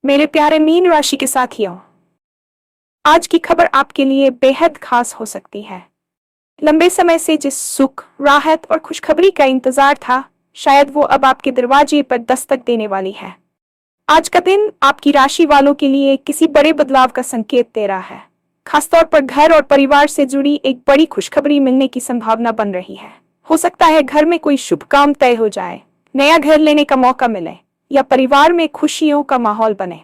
मेरे प्यारे मीन राशि के साथियों, आज की खबर आपके लिए बेहद खास हो सकती है। लंबे समय से जिस सुख, राहत और खुशखबरी का इंतजार था, शायद वो अब आपके दरवाजे पर दस्तक देने वाली है। आज का दिन आपकी राशि वालों के लिए किसी बड़े बदलाव का संकेत दे रहा है। खासतौर पर घर और परिवार से जुड़ी एक बड़ी खुशखबरी मिलने की संभावना बन रही है। हो सकता है घर में कोई शुभ काम तय हो जाए, नया घर लेने का मौका मिले या परिवार में खुशियों का माहौल बने।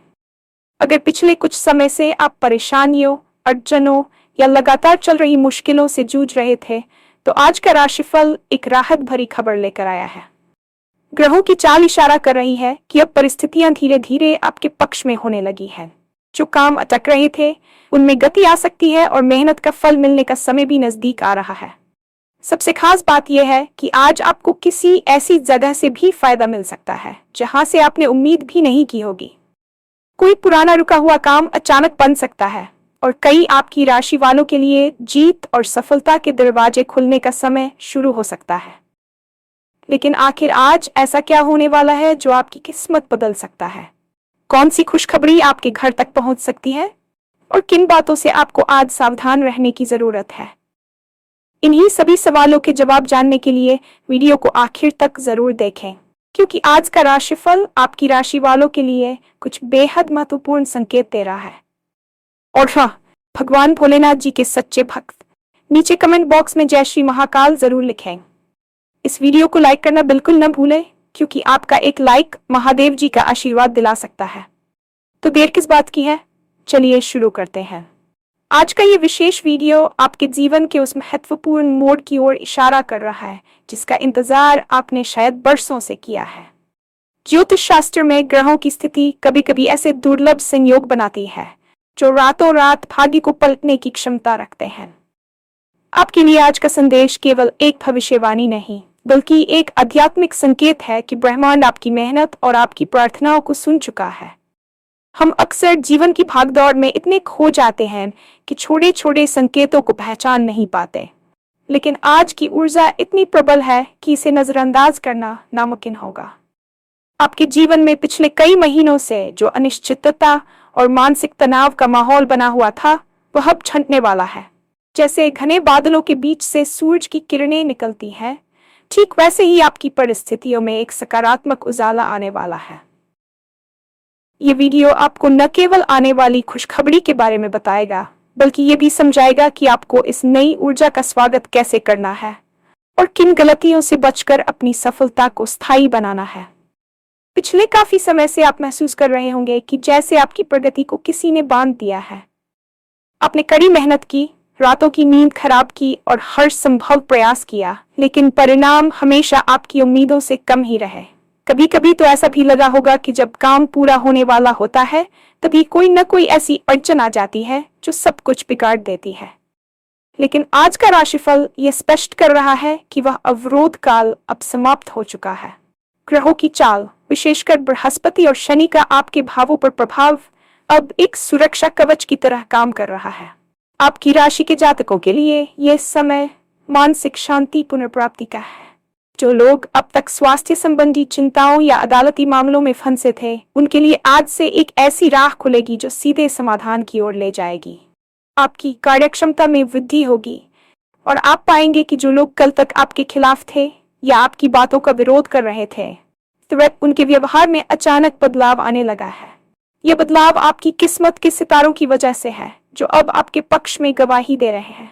अगर पिछले कुछ समय से आप परेशानियों, अड़चनों या लगातार चल रही मुश्किलों से जूझ रहे थे, तो आज का राशिफल एक राहत भरी खबर लेकर आया है। ग्रहों की चाल इशारा कर रही है कि अब परिस्थितियां धीरे धीरे आपके पक्ष में होने लगी हैं। जो काम अटक रहे थे, उनमें गति आ सकती है और मेहनत का फल मिलने का समय भी नजदीक आ रहा है। सबसे खास बात यह है कि आज आपको किसी ऐसी जगह से भी फायदा मिल सकता है जहां से आपने उम्मीद भी नहीं की होगी। कोई पुराना रुका हुआ काम अचानक बन सकता है और कई आपकी राशि वालों के लिए जीत और सफलता के दरवाजे खुलने का समय शुरू हो सकता है। लेकिन आखिर आज ऐसा क्या होने वाला है जो आपकी किस्मत बदल सकता है? कौन सी खुशखबरी आपके घर तक पहुंच सकती है और किन बातों से आपको आज सावधान रहने की जरूरत है? इन्हीं सभी सवालों के जवाब जानने के लिए वीडियो को आखिर तक जरूर देखें, क्योंकि आज का राशिफल आपकी राशि वालों के लिए कुछ बेहद महत्वपूर्ण संकेत दे रहा है। और हाँ, भगवान भोलेनाथ जी के सच्चे भक्त नीचे कमेंट बॉक्स में जय श्री महाकाल जरूर लिखें। इस वीडियो को लाइक करना बिल्कुल न भूलें, क्योंकि आपका एक लाइक महादेव जी का आशीर्वाद दिला सकता है। तो देर किस बात की है, चलिए शुरू करते हैं। आज का ये विशेष वीडियो आपके जीवन के उस महत्वपूर्ण मोड़ की ओर इशारा कर रहा है जिसका इंतजार आपने शायद बरसों से किया है। ज्योतिष शास्त्र में ग्रहों की स्थिति कभी कभी ऐसे दुर्लभ संयोग बनाती है जो रातों रात भाग्य को पलटने की क्षमता रखते हैं। आपके लिए आज का संदेश केवल एक भविष्यवाणी नहीं, बल्कि एक आध्यात्मिक संकेत है कि ब्रह्मांड आपकी मेहनत और आपकी प्रार्थनाओं को सुन चुका है। हम अक्सर जीवन की भागदौड़ में इतने खो जाते हैं कि छोटे छोटे संकेतों को पहचान नहीं पाते, लेकिन आज की ऊर्जा इतनी प्रबल है कि इसे नजरअंदाज करना नामुमकिन होगा। आपके जीवन में पिछले कई महीनों से जो अनिश्चितता और मानसिक तनाव का माहौल बना हुआ था, वह अब छंटने वाला है। जैसे घने बादलों के बीच से सूरज की किरणें निकलती हैं, ठीक वैसे ही आपकी परिस्थितियों में एक सकारात्मक उजाला आने वाला है। ये वीडियो आपको न केवल आने वाली खुशखबरी के बारे में बताएगा, बल्कि ये भी समझाएगा कि आपको इस नई ऊर्जा का स्वागत कैसे करना है और किन गलतियों से बचकर अपनी सफलता को स्थायी बनाना है। पिछले काफी समय से आप महसूस कर रहे होंगे कि जैसे आपकी प्रगति को किसी ने बांध दिया है। आपने कड़ी मेहनत की, रातों की नींद खराब की और हर संभव प्रयास किया, लेकिन परिणाम हमेशा आपकी उम्मीदों से कम ही रहे। कभी कभी तो ऐसा भी लगा होगा कि जब काम पूरा होने वाला होता है, तभी कोई न कोई ऐसी अड़चन आ जाती है जो सब कुछ बिगाड़ देती है। लेकिन आज का राशिफल ये स्पष्ट कर रहा है कि वह अवरोध काल अब समाप्त हो चुका है। ग्रहों की चाल, विशेषकर बृहस्पति और शनि का आपके भावों पर प्रभाव, अब एक सुरक्षा कवच की तरह काम कर रहा है। आपकी राशि के जातकों के लिए यह समय मानसिक शांति पुनर्प्राप्ति का है। जो लोग अब तक स्वास्थ्य संबंधी चिंताओं या अदालती मामलों में फंसे थे, उनके लिए आज से एक ऐसी राह खुलेगी जो सीधे समाधान की ओर ले जाएगी। आपकी कार्यक्षमता में वृद्धि होगी और आप पाएंगे कि जो लोग कल तक आपके खिलाफ थे या आपकी बातों का विरोध कर रहे थे, तो उनके व्यवहार में अचानक बदलाव आने लगा है। यह बदलाव आपकी किस्मत के सितारों की वजह से है, जो अब आपके पक्ष में गवाही दे रहे हैं।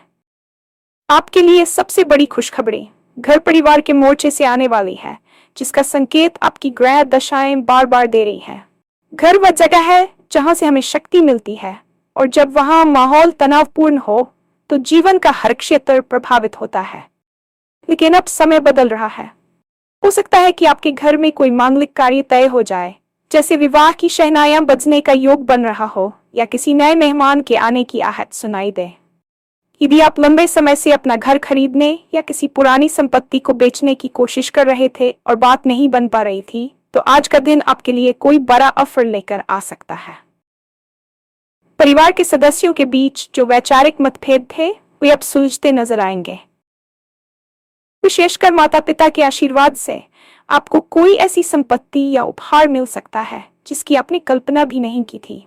आपके लिए सबसे बड़ी खुशखबरी घर परिवार के मोर्चे से आने वाली है, जिसका संकेत आपकी ग्रह दशाएं बार बार दे रही है। घर वह जगह है जहां से हमें शक्ति मिलती है, और जब वहां माहौल तनावपूर्ण हो तो जीवन का हर क्षेत्र प्रभावित होता है। लेकिन अब समय बदल रहा है। हो सकता है कि आपके घर में कोई मांगलिक कार्य तय हो जाए, जैसे विवाह की शहनाइयां बजने का योग बन रहा हो या किसी नए मेहमान के आने की आहट सुनाई दे। यदि आप लंबे समय से अपना घर खरीदने या किसी पुरानी संपत्ति को बेचने की कोशिश कर रहे थे और बात नहीं बन पा रही थी, तो आज का दिन आपके लिए कोई बड़ा ऑफर लेकर आ सकता है। परिवार के सदस्यों के बीच जो वैचारिक मतभेद थे, वे अब सुलझते नजर आएंगे। विशेषकर माता पिता के आशीर्वाद से आपको कोई ऐसी संपत्ति या उपहार मिल सकता है जिसकी आपने कल्पना भी नहीं की थी।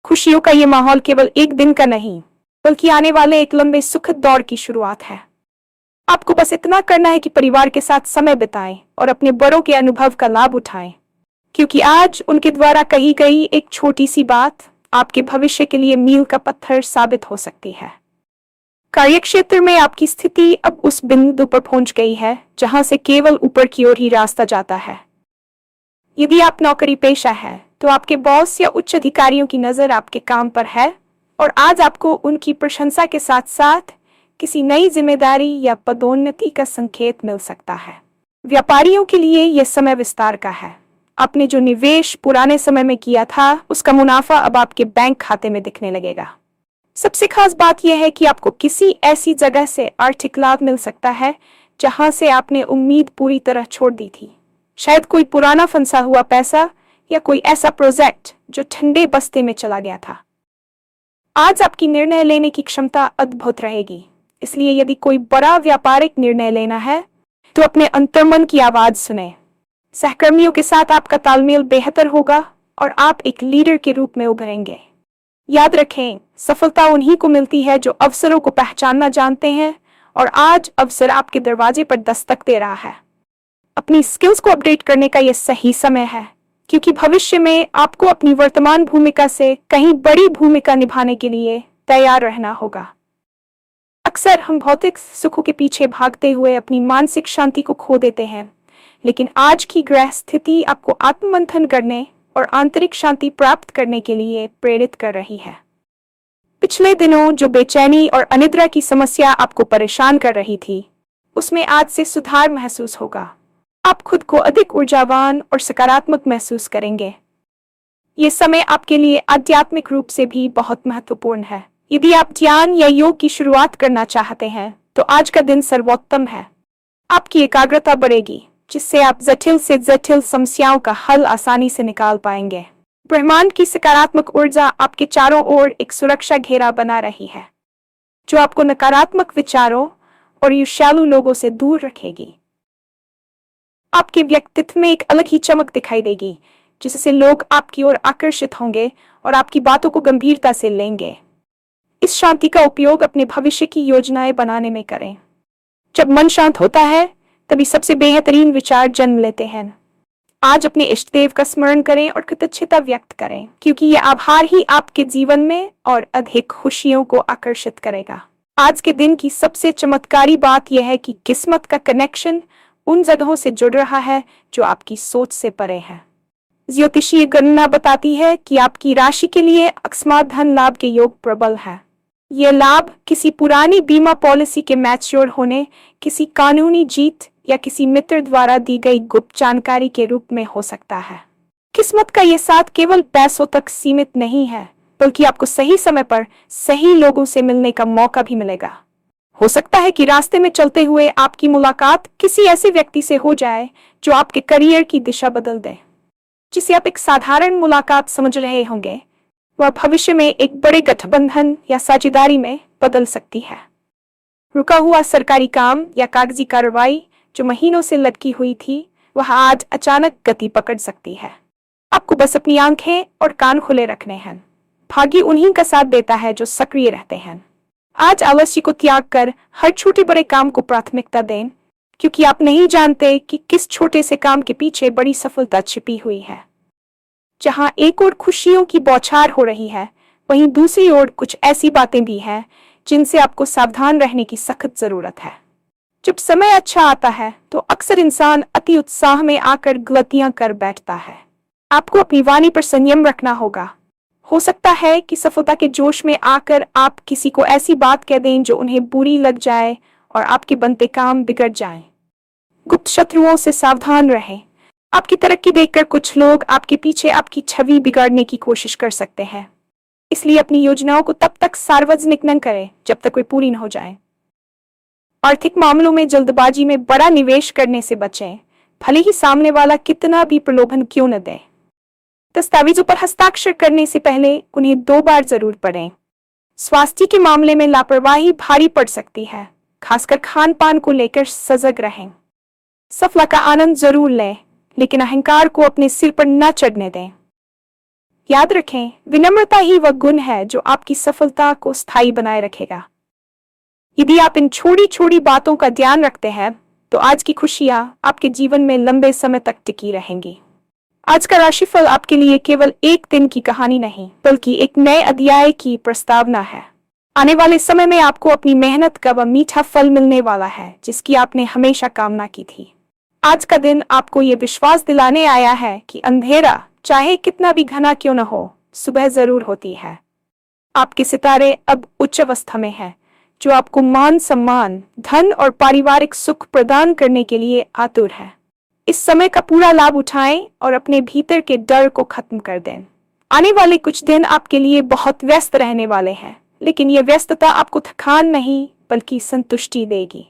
खुशियों का ये माहौल केवल एक दिन का नहीं, बल्कि आने वाले एक लंबे सुखद दौर की शुरुआत है। आपको बस इतना करना है कि परिवार के साथ समय बिताएं और अपने बड़ों के अनुभव का लाभ उठाएं, क्योंकि आज उनके द्वारा कही गई एक छोटी सी बात आपके भविष्य के लिए मील का पत्थर साबित हो सकती है। कार्यक्षेत्र में आपकी स्थिति अब उस बिंदु पर पहुंच गई है जहां से केवल ऊपर की ओर ही रास्ता जाता है। यदि आप नौकरी पेशा है तो आपके बॉस या उच्च अधिकारियों की नजर आपके काम पर है और आज आपको उनकी प्रशंसा के साथ साथ किसी नई जिम्मेदारी या पदोन्नति का संकेत मिल सकता है। व्यापारियों के लिए यह समय विस्तार का है। आपने जो निवेश पुराने समय में किया था उसका मुनाफा अब आपके बैंक खाते में दिखने लगेगा। सबसे खास बात यह है कि आपको किसी ऐसी जगह से आर्थिक लाभ मिल सकता है जहां से आपने उम्मीद पूरी तरह छोड़ दी थी। शायद कोई पुराना फंसा हुआ पैसा या कोई ऐसा प्रोजेक्ट जो ठंडे बस्ते में चला गया था। आज आपकी निर्णय लेने की क्षमता अद्भुत रहेगी, इसलिए यदि कोई बड़ा व्यापारिक निर्णय लेना है तो अपने अंतर्मन की आवाज सुने। सहकर्मियों के साथ आपका तालमेल बेहतर होगा और आप एक लीडर के रूप में उभरेंगे। याद रखें, सफलता उन्हीं को मिलती है जो अवसरों को पहचानना जानते हैं, और आज अवसर आपके दरवाजे पर दस्तक दे रहा है। अपनी स्किल्स को अपडेट करने का यह सही समय है, क्योंकि भविष्य में आपको अपनी वर्तमान भूमिका से कहीं बड़ी भूमिका निभाने के लिए तैयार रहना होगा। अक्सर हम भौतिक सुखों के पीछे भागते हुए अपनी मानसिक शांति को खो देते हैं, लेकिन आज की ग्रह स्थिति आपको आत्ममंथन करने और आंतरिक शांति प्राप्त करने के लिए प्रेरित कर रही है। पिछले दिनों जो बेचैनी और अनिद्रा की समस्या आपको परेशान कर रही थी, उसमें आज से सुधार महसूस होगा। आप खुद को अधिक ऊर्जावान और सकारात्मक महसूस करेंगे। ये समय आपके लिए आध्यात्मिक रूप से भी बहुत महत्वपूर्ण है। यदि आप ध्यान या योग की शुरुआत करना चाहते हैं तो आज का दिन सर्वोत्तम है। आपकी एकाग्रता बढ़ेगी, जिससे आप जटिल से जटिल समस्याओं का हल आसानी से निकाल पाएंगे। ब्रह्मांड की सकारात्मक ऊर्जा आपके चारों ओर एक सुरक्षा घेरा बना रही है, जो आपको नकारात्मक विचारों और ईर्ष्यालु लोगों से दूर रखेगी। आपके व्यक्तित्व में एक अलग ही चमक दिखाई देगी, जिससे लोग आपकी ओर आकर्षित होंगे और आपकी बातों को गंभीरता से लेंगे। इस शांति का उपयोग अपने भविष्य की योजनाएं बनाने में करें। जब मन शांत होता है तभी सबसे बेहतरीन विचार जन्म लेते हैं। आज अपने इष्ट देव का स्मरण करें और कृतज्ञता व्यक्त करें, क्योंकि यह आभार ही आपके जीवन में और अधिक खुशियों को आकर्षित करेगा। आज के दिन की सबसे चमत्कारी बात यह है कि किस्मत का कनेक्शन उन जगहों से जुड़ रहा है जो आपकी सोच से परे है। ज्योतिषीय गणना बताती है कि आपकी राशि के लिए अकस्मात धन लाभ के योग प्रबल है। यह लाभ किसी पुरानी बीमा पॉलिसी के मैच्योर होने, किसी कानूनी जीत या किसी मित्र द्वारा दी गई गुप्त जानकारी के रूप में हो सकता है। किस्मत का यह साथ केवल पैसों तक सीमित नहीं है, बल्कि आपको सही समय पर सही लोगों से मिलने का मौका भी मिलेगा। हो सकता है कि रास्ते में चलते हुए आपकी मुलाकात किसी ऐसे व्यक्ति से हो जाए जो आपके करियर की दिशा बदल दे। जिसे आप एक साधारण मुलाकात समझ रहे होंगे, वह भविष्य में एक बड़े गठबंधन या साझेदारी में बदल सकती है। रुका हुआ सरकारी काम या कागजी कार्रवाई जो महीनों से लटकी हुई थी, वह आज अचानक गति पकड़ सकती है। आपको बस अपनी आंखें और कान खुले रखने हैं। भाग्य उन्हीं का साथ देता है जो सक्रिय रहते हैं। आज आलस्य को त्याग कर हर छोटे बड़े काम को प्राथमिकता दें, क्योंकि आप नहीं जानते कि किस छोटे से काम के पीछे बड़ी सफलता छिपी हुई है। जहां एक ओर खुशियों की बौछार हो रही है, वहीं दूसरी ओर कुछ ऐसी बातें भी हैं जिनसे आपको सावधान रहने की सख्त जरूरत है। जब समय अच्छा आता है तो अक्सर इंसान अति उत्साह में आकर गलतियां कर बैठता है। आपको अपनी वाणी पर संयम रखना होगा। हो सकता है कि सफलता के जोश में आकर आप किसी को ऐसी बात कह दें जो उन्हें बुरी लग जाए और आपके बनते काम बिगड़ जाएं। गुप्त शत्रुओं से सावधान रहें। आपकी तरक्की देखकर कुछ लोग आपके पीछे आपकी छवि बिगाड़ने की कोशिश कर सकते हैं, इसलिए अपनी योजनाओं को तब तक सार्वजनिक न करें जब तक वे पूरी न हो जाएं। आर्थिक मामलों में जल्दबाजी में बड़ा निवेश करने से बचें, भले ही सामने वाला कितना भी प्रलोभन क्यों न दे। दस्तावेजों पर हस्ताक्षर करने से पहले उन्हें 2 बार जरूर पढ़ें। स्वास्थ्य के मामले में लापरवाही भारी पड़ सकती है, खासकर खान पान को लेकर सजग रहें। सफलता का आनंद जरूर लें, लेकिन अहंकार को अपने सिर पर न चढ़ने दें। याद रखें, विनम्रता ही वह गुण है जो आपकी सफलता को स्थायी बनाए रखेगा। यदि आप इन छोटी छोटी बातों का ध्यान रखते हैं तो आज की खुशियां आपके जीवन में लंबे समय तक टिकी रहेंगी। आज का राशिफल आपके लिए केवल एक दिन की कहानी नहीं, बल्कि एक नए अध्याय की प्रस्तावना है। आने वाले समय में आपको अपनी मेहनत का वह मीठा फल मिलने वाला है जिसकी आपने हमेशा कामना की थी। आज का दिन आपको ये विश्वास दिलाने आया है कि अंधेरा चाहे कितना भी घना क्यों न हो, सुबह जरूर होती है। आपके सितारे अब उच्च अवस्था में हैं, जो आपको मान सम्मान, धन और पारिवारिक सुख प्रदान करने के लिए आतुर है। इस समय का पूरा लाभ उठाएं और अपने भीतर के डर को खत्म कर दें। आने वाले कुछ दिन आपके लिए बहुत व्यस्त रहने वाले हैं, लेकिन यह व्यस्तता आपको थकान नहीं बल्कि संतुष्टि देगी।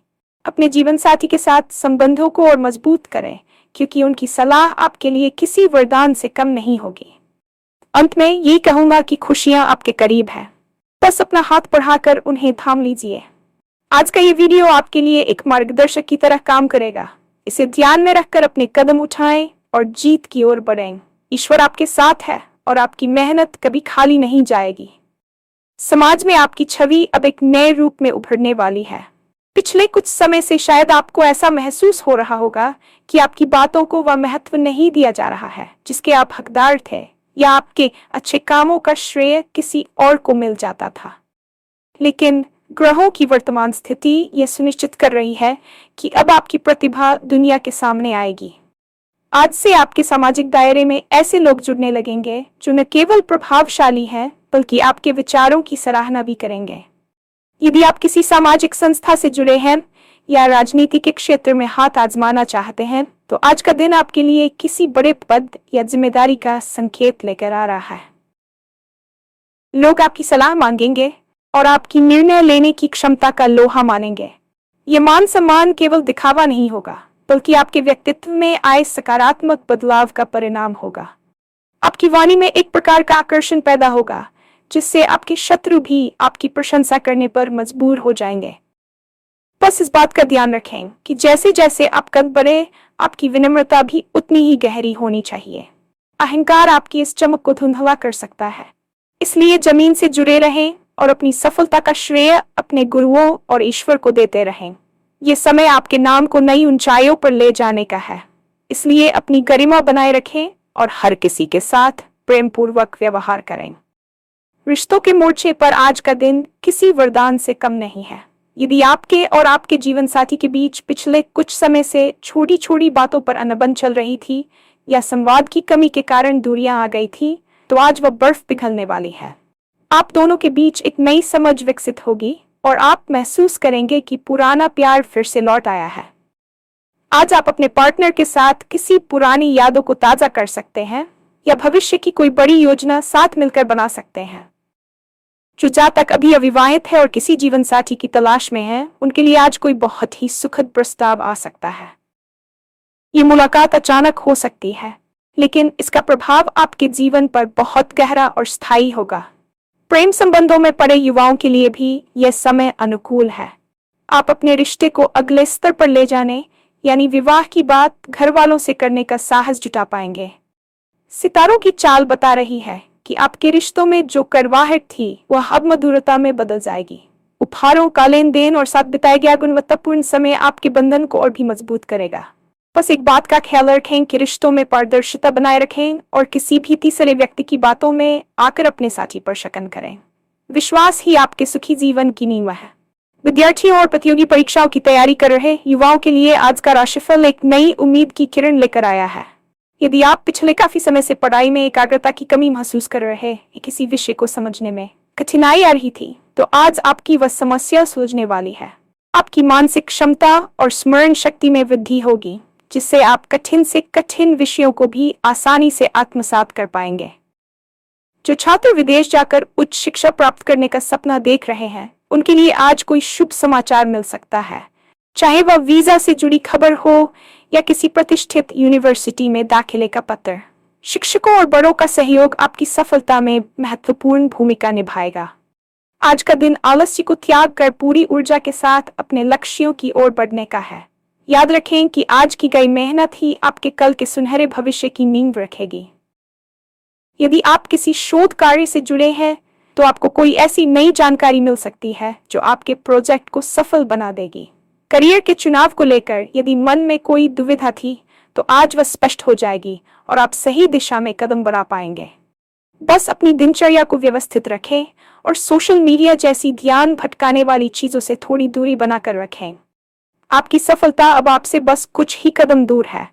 अपने जीवन साथी के साथ संबंधों को और मजबूत करें, क्योंकि उनकी सलाह आपके लिए किसी वरदान से कम नहीं होगी। अंत में यही कहूंगा कि खुशियां आपके करीब है, बस अपना हाथ बढ़ाकर उन्हें थाम लीजिए। आज का ये वीडियो आपके लिए एक मार्गदर्शक की तरह काम करेगा। इसे ध्यान में रखकर अपने कदम उठाएं और जीत की ओर बढ़ें। ईश्वर आपके साथ है और आपकी मेहनत कभी खाली नहीं जाएगी। समाज में आपकी छवि अब एक नए रूप में उभरने वाली है। पिछले कुछ समय से शायद आपको ऐसा महसूस हो रहा होगा कि आपकी बातों को वह महत्व नहीं दिया जा रहा है जिसके आप हकदार थे, या आपके अच्छे कामों का श्रेय किसी और को मिल जाता था। लेकिन ग्रहों की वर्तमान स्थिति यह सुनिश्चित कर रही है कि अब आपकी प्रतिभा दुनिया के सामने आएगी। आज से आपके सामाजिक दायरे में ऐसे लोग जुड़ने लगेंगे जो न केवल प्रभावशाली हैं बल्कि आपके विचारों की सराहना भी करेंगे। यदि आप किसी सामाजिक संस्था से जुड़े हैं या राजनीति के क्षेत्र में हाथ आजमाना चाहते हैं तो आज का दिन आपके लिए किसी बड़े पद या जिम्मेदारी का संकेत लेकर आ रहा है। लोग आपकी सलाह मांगेंगे और आपकी निर्णय लेने की क्षमता का लोहा मानेंगे। ये मान सम्मान केवल दिखावा नहीं होगा, बल्कि आपके व्यक्तित्व में आए सकारात्मक बदलाव का परिणाम होगा। आपकी वाणी में एक प्रकार का आकर्षण पैदा होगा जिससे आपके शत्रु भी आपकी प्रशंसा करने पर मजबूर हो जाएंगे। बस इस बात का ध्यान रखें कि जैसे जैसे आप कद बढ़े, आपकी विनम्रता भी उतनी ही गहरी होनी चाहिए। अहंकार आपकी इस चमक को धुंधला कर सकता है, इसलिए जमीन से जुड़े रहें और अपनी सफलता का श्रेय अपने गुरुओं और ईश्वर को देते रहें। ये समय आपके नाम को नई ऊंचाइयों पर ले जाने का है, इसलिए अपनी गरिमा बनाए रखें और हर किसी के साथ प्रेम पूर्वक व्यवहार करें। रिश्तों के मोर्चे पर आज का दिन किसी वरदान से कम नहीं है। यदि आपके और आपके जीवन साथी के बीच पिछले कुछ समय से छोटी छोटी बातों पर अनबन चल रही थी या संवाद की कमी के कारण दूरियां आ गई थी, तो आज वह बर्फ पिघलने वाली है। आप दोनों के बीच एक नई समझ विकसित होगी और आप महसूस करेंगे कि पुराना प्यार फिर से लौट आया है। आज आप अपने पार्टनर के साथ किसी पुरानी यादों को ताजा कर सकते हैं या भविष्य की कोई बड़ी योजना साथ मिलकर बना सकते हैं। जो जहाँ तक अभी अविवाहित है और किसी जीवन साथी की तलाश में है, उनके लिए आज कोई बहुत ही सुखद प्रस्ताव आ सकता है। ये मुलाकात अचानक हो सकती है, लेकिन इसका प्रभाव आपके जीवन पर बहुत गहरा और स्थायी होगा। प्रेम संबंधों में पड़े युवाओं के लिए भी यह समय अनुकूल है। आप अपने रिश्ते को अगले स्तर पर ले जाने यानी विवाह की बात घर वालों से करने का साहस जुटा पाएंगे। सितारों की चाल बता रही है कि आपके रिश्तों में जो कड़वाहट थी वह अब मधुरता में बदल जाएगी। उपहारों का लेन देन और साथ बिताया गया गुणवत्तापूर्ण समय आपके बंधन को और भी मजबूत करेगा। बस एक बात का ख्याल रखें कि रिश्तों में पारदर्शिता बनाए रखें और किसी भी तीसरे व्यक्ति की बातों में आकर अपने साथी पर शक न करें। विश्वास ही आपके सुखी जीवन की नींव है। विद्यार्थियों और प्रतियोगी परीक्षाओं की तैयारी कर रहे युवाओं के लिए आज का राशिफल एक नई उम्मीद की किरण लेकर आया है। यदि आप पिछले काफी समय से पढ़ाई में एकाग्रता की कमी महसूस कर रहे हैं, किसी विषय को समझने में कठिनाई आ रही थी, तो आज आपकी वह समस्या सुलझने वाली है। आपकी मानसिक क्षमता और स्मरण शक्ति में वृद्धि होगी, जिससे आप कठिन से कठिन विषयों को भी आसानी से आत्मसात कर पाएंगे। जो छात्र विदेश जाकर उच्च शिक्षा प्राप्त करने का सपना देख रहे हैं, उनके लिए आज कोई शुभ समाचार मिल सकता है, चाहे वह वीजा से जुड़ी खबर हो या किसी प्रतिष्ठित यूनिवर्सिटी में दाखिले का पत्र। शिक्षकों और बड़ों का सहयोग आपकी सफलता में महत्वपूर्ण भूमिका निभाएगा। आज का दिन आलस्य को त्याग कर पूरी ऊर्जा के साथ अपने लक्ष्यों की ओर बढ़ने का है। याद रखें कि आज की गई मेहनत ही आपके कल के सुनहरे भविष्य की नींव रखेगी। यदि आप किसी शोध कार्य से जुड़े हैं तो आपको कोई ऐसी नई जानकारी मिल सकती है जो आपके प्रोजेक्ट को सफल बना देगी। करियर के चुनाव को लेकर यदि मन में कोई दुविधा थी तो आज वह स्पष्ट हो जाएगी और आप सही दिशा में कदम बढ़ा पाएंगे। बस अपनी दिनचर्या को व्यवस्थित रखें और सोशल मीडिया जैसी ध्यान भटकाने वाली चीजों से थोड़ी दूरी बनाकर रखें। आपकी सफलता अब आपसे बस कुछ ही कदम दूर है।